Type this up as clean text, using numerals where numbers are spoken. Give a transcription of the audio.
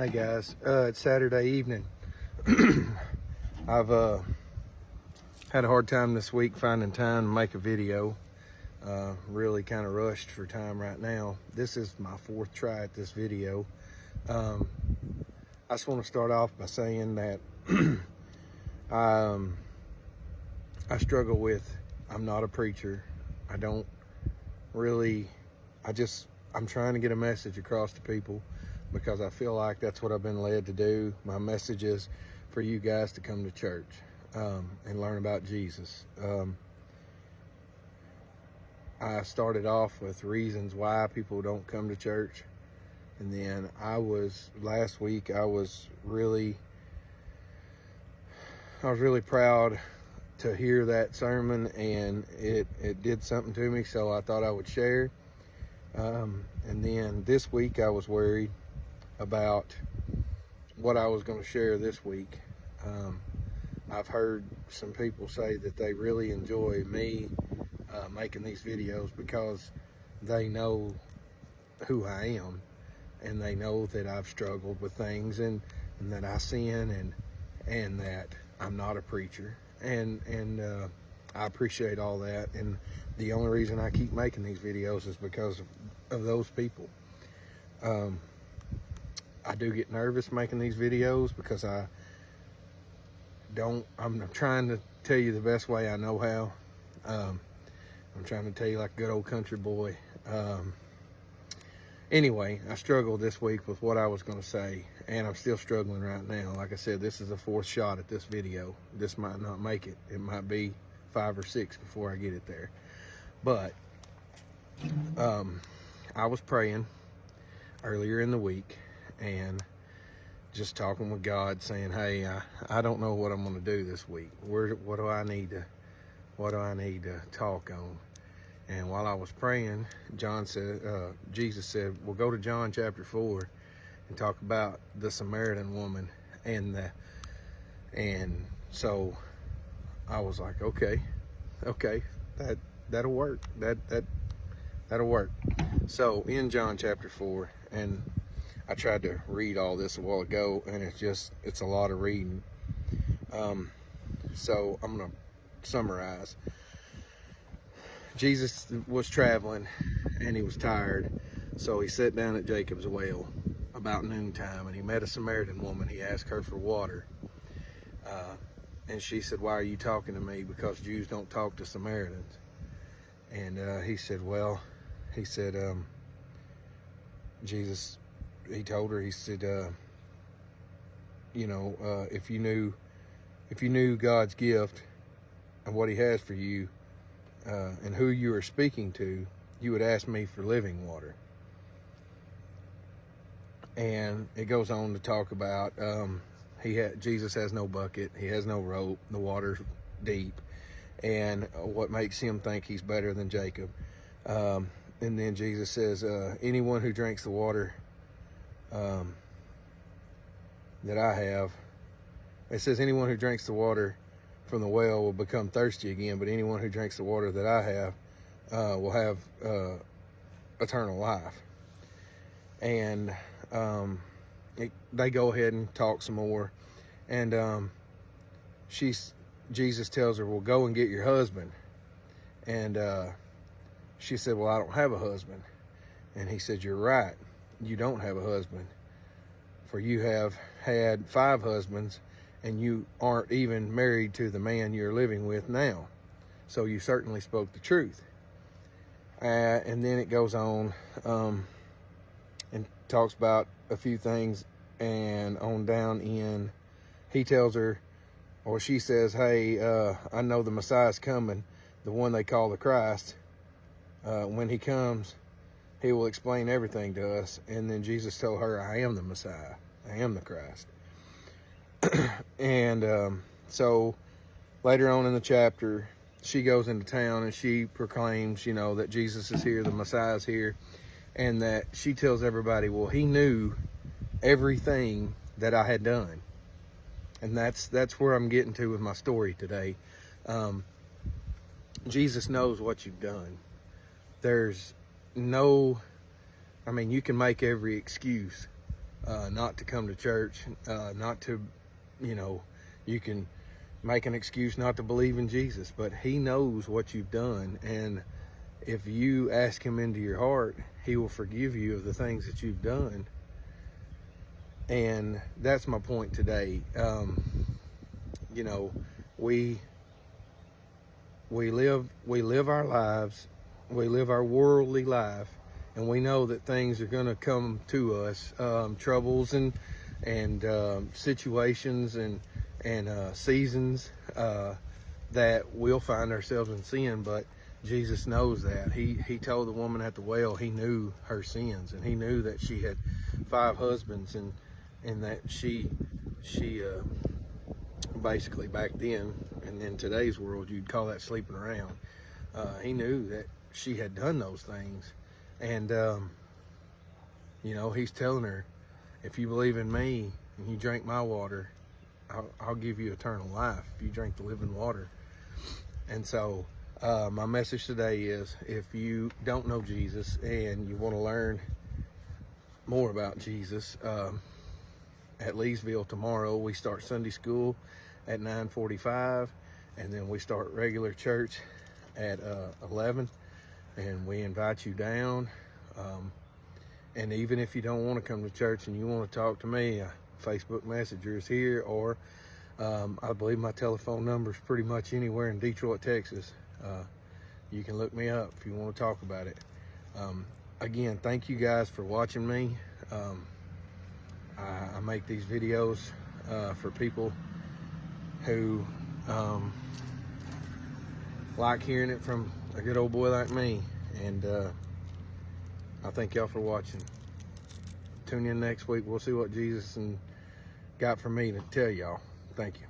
Hey guys, it's Saturday evening. I've had a hard time this week finding time to make a video. Really kind of rushed for time right now. This is my fourth try at this video. I just want to start off by saying that I struggle with, I'm not a preacher. I don't really, I'm trying to get a message across to people, because I feel like that's what I've been led to do. My message is for you guys to come to church and learn about Jesus. I started off with reasons why people don't come to church. And then last week, I was really proud to hear that sermon, and it did something to me, so I thought I would share. And then this week I was worried about what I was going to share this week. I've heard some people say that they really enjoy me making these videos because they know who I am, and they know that I've struggled with things, and that I sin, and that I'm not a preacher, and I appreciate all that. And the only reason I keep making these videos is because of those people. I do get nervous making these videos because I'm trying to tell you the best way I know how. I'm trying to tell you like a good old country boy. Anyway, I struggled this week with what I was going to say, and I'm still struggling right now. Like I said, this is the fourth shot at this video. This might not make it. It might be 5 or 6 before I get it there. But I was praying earlier in the week and just talking with God, saying, hey, I don't know what I'm going to do this week. What do I need to talk on? And while I was praying, Jesus said, well, go to John chapter 4 and talk about the Samaritan woman. And so I was like, okay, that'll work. That'll work. So in John chapter 4, and I tried to read all this a while ago, and it's a lot of reading. So I'm going to summarize. Jesus was traveling, and he was tired, so he sat down at Jacob's well about noontime, and he met a Samaritan woman. He asked her for water, and she said, why are you talking to me? Because Jews don't talk to Samaritans. And Jesus, he told her, he said, if you knew God's gift and what he has for you, and who you are speaking to, you would ask me for living water. And it goes on to talk about Jesus has no bucket, he has no rope, the water's deep, and what makes him think he's better than Jacob. And then Jesus says, anyone who drinks the water that I have, it says anyone who drinks the water from the well will become thirsty again, but anyone who drinks the water that I have will have eternal life. And they go ahead and talk some more, and Jesus tells her, well, go and get your husband. And she said, well, I don't have a husband. And he said, you're right, you don't have a husband, for you have had 5 husbands, and you aren't even married to the man you're living with now. So you certainly spoke the truth. And then it goes on and talks about a few things, and on down in, he tells her, or she says, hey, I know the Messiah's coming, the one they call the Christ. When he comes, he will explain everything to us. And then Jesus told her, I am the Messiah, I am the Christ. And so later on in the chapter, she goes into town and she proclaims, that Jesus is here, the Messiah is here, and that she tells everybody, well, he knew everything that I had done. And that's where I'm getting to with my story today. Jesus knows what you've done. You can make every excuse, not to come to church, not to, you know, you can make an excuse not to believe in Jesus, but he knows what you've done. And if you ask him into your heart, he will forgive you of the things that you've done. And that's my point today. You know, we live our lives, we live our worldly life, and we know that things are going to come to us, troubles and situations and seasons that we'll find ourselves in sin. But Jesus knows that. He told the woman at the well, he knew her sins, and he knew that she had 5 husbands, and that she basically back then, and in today's world, you'd call that sleeping around. He knew that she had done those things. And, you know, he's telling her, if you believe in me and you drink my water, I'll give you eternal life if you drink the living water. And so my message today is, if you don't know Jesus and you want to learn more about Jesus, at Leesville tomorrow, we start Sunday school at 9:45, and then we start regular church at 11, and we invite you down. And even if you don't want to come to church and you want to talk to me, Facebook Messenger is here, or I believe my telephone number is pretty much anywhere in Detroit, Texas. You can look me up if you want to talk about it. Again, thank you guys for watching me. I make these videos for people who like hearing it from a good old boy like me. And I thank y'all for watching. Tune in next week. We'll see what Jesus got for me to tell y'all. Thank you.